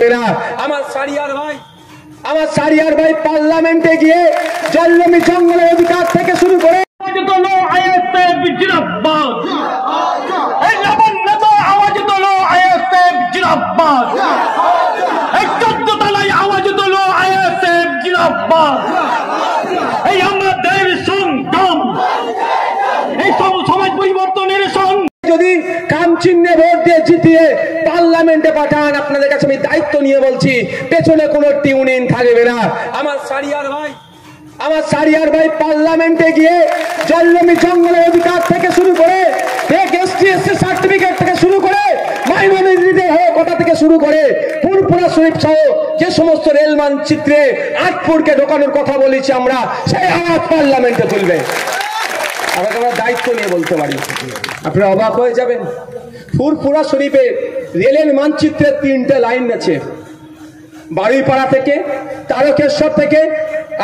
চলবে না। আমার সারিয়ার ভাই পার্লামেন্টে গিয়ে জলজমি জঙ্গলের অধিকার থেকে শুরু করে সমাজ পরিবর্তনের যদি কাম চিহ্নে ভোট দিয়ে জিতিয়ে পার্লামেন্টে পাঠান, আপনাদের কাছে আমি দায়িত্ব নিয়ে বলছি পেছনে কোনো টিউনিং থাকবে না। আমার সারিয়ার ভাই পার্লামেন্টে গিয়ে জলজমি জঙ্গলের অধিকার থেকে শুরু করে এসটি সার্টিফিকেট থেকে শুরু করে মাইনরিটিদের কথা থেকে শুরু করে ফুরফুরা শরীফ সহ যে সমস্ত রেল মানচিত্রে আটপুরকে ঢোকানোর কথা বলেছি আমরা, সেই আওয়াজ পার্লামেন্টে তুলবে। আমরা দায়িত্ব নিয়ে বলতে পারি, আপনারা অবাক হয়ে যাবেন। ফুরফুরা শরীফে রেলের মানচিত্রের 3টে লাইন আছে, বারুইপাড়া থেকে, তারকেশ্বর থেকে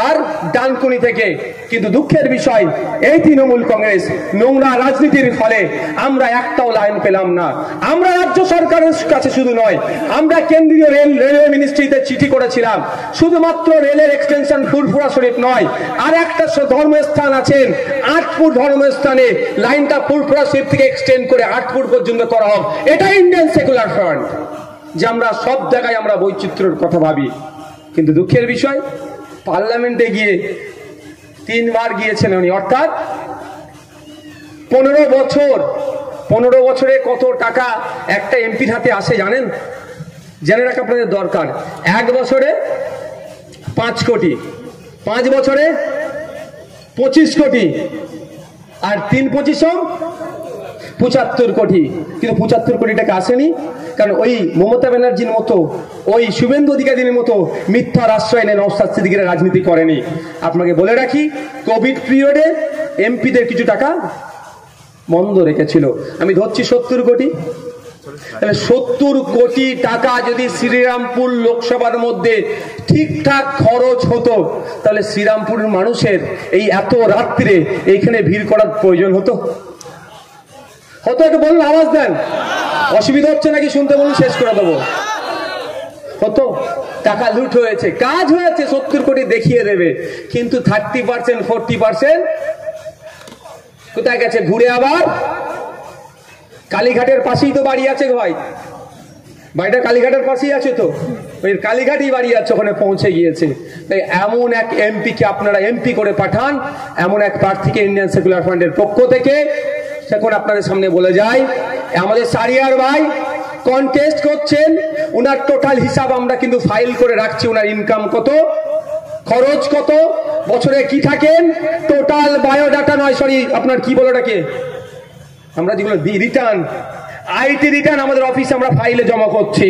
আর ডানকুনি থেকে। কিন্তু দুঃখের বিষয় এই তৃণমূল কংগ্রেস নোংরা রাজনীতির ফলে আমরা একটাও লাইন পেলাম না। আমরা রাজ্য সরকারের কাছে শুধু নয়, আমরা কেন্দ্রীয় রেলওয়ে মিনিস্ট্রিতে চিঠি করেছিলাম। শুধুমাত্র রেলের এক্সটেনশন ফুরফুরা শরীফ নয়, আর একটা ধর্মস্থান আছেন আটপুর ধর্মস্থানে, লাইনটা ফুরফুরা শরীফ থেকে এক্সটেন্ড করে আটপুর পর্যন্ত করা হোক। এটা ইন্ডিয়ান সেকুলার ফ্রন্ট, যে আমরা সব জায়গায় আমরা বৈচিত্র্যের কথা ভাবি। কিন্তু দুঃখের বিষয় পার্লামেন্টে গিয়ে 3 বার গিয়েছেন উনি, অর্থাৎ 15 বছরে কত টাকা একটা এমপির হাতে আসে জানেন? জেনে রাখা আপনাদের দরকার। 1 বছরে 5 কোটি, 5 বছরে 25 কোটি, আর 3-25 75 কোটি। কিন্তু 75 কোটি টাকা আসেনি, কারণ ওই মমতা ব্যানার্জির মতো, ওই শুভেন্দু অধিকারীর মতো মিথ্যার আশ্রয় নেন নওশাদ সিদ্দিকীরা রাজনীতি করেনি। আপনাকে বলে রাখি, কোভিড পিরিয়ডে এমপিদের কিছু টাকা বন্ধ রেখেছিল, আমি ধরছি 70 কোটি। তাহলে 70 কোটি টাকা যদি শ্রীরামপুর লোকসভার মধ্যে ঠিকঠাক খরচ হতো, তাহলে শ্রীরামপুরের মানুষের এই এত রাত্রে এইখানে ভিড় করার প্রয়োজন হতো? একটু বলুন, আওয়াজ দেন। অসুবিধা হচ্ছে নাকি শুনতে? বলুন, শেষ করে দেবো। হতো? টাকা লুট হয়েছে, কাজ হয়েছে, 70 কোটি দেখিয়ে দেবে। কিন্তু 30% 40% কোথায় গেছে? ঘুরে আবার কালীঘাটের পাশেই তো বাড়ি আছে ভাই, বাড়িটা কালীঘাটের পাশেই আছে, তো ওই কালীঘাটই বাড়ি আছে, ওখানে পৌঁছে গিয়েছে। তাই এমন এক এমপিকে আপনারা এমপি করে পাঠান, এমন এক প্রার্থীকে ইন্ডিয়ান সেকুলার ফ্রন্টের পক্ষ থেকে এখন আপনাদের সামনে বলে যায়, আমাদের সারিয়ার ভাই কন্টেস্ট করছেন, উনার টোটাল হিসাব আমরা কিন্তু ফাইল করে রাখছি। উনার ইনকাম কত, খরচ কত, বছরে কি থাকেন, টোটাল বায়োডাটা নয়, সরি আপনার কি বলে ওটাকে, আমরা যেগুলো রিটার্ন, আইটি রিটার্ন আমাদের অফিসে আমরা ফাইলে জমা করছি।